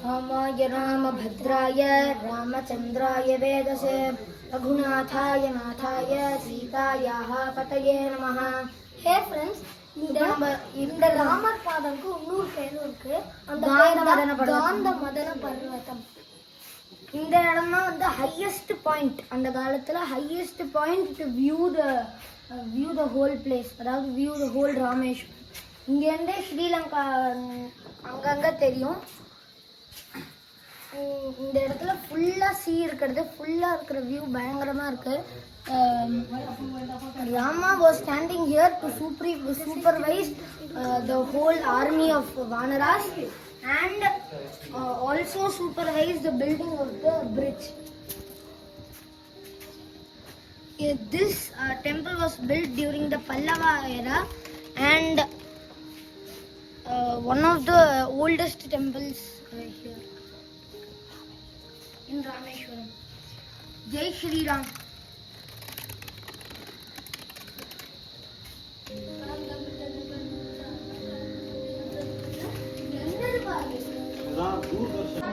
रामाय रामभद्राय रामचन्द्राय वेदसे रघुनाथाय नाथाय सीतायाः पतये नमः. हे फ्रेंड्स, இந்த ராமர் பாதம்க்கு இன்னொரு பேரும் இருக்கு. அந்த காந்த மதன பர்வதம். இந்த இடம் தான் வந்து ஹையஸ்ட் பாயிண்ட், அந்த காலத்துல highest point to view the whole place, அதாவது வியூ த ஹோல் ராமேஸ்வரம். இங்கேருந்தே ஸ்ரீலங்கா அங்கங்க தெரியும். இந்த இடத்துல ஃபுல்லாக இருக்கிறது, ஃபுல்லாக இருக்கிற வியூ பயங்கரமாக இருக்கு. Rama was standing here to supervise the whole army of Vanaras and also supervise the building of the bridge. This temple was built during the Pallava era and one of the oldest temples here in Rameshwaram. Jai Shri Ram. Doordarshan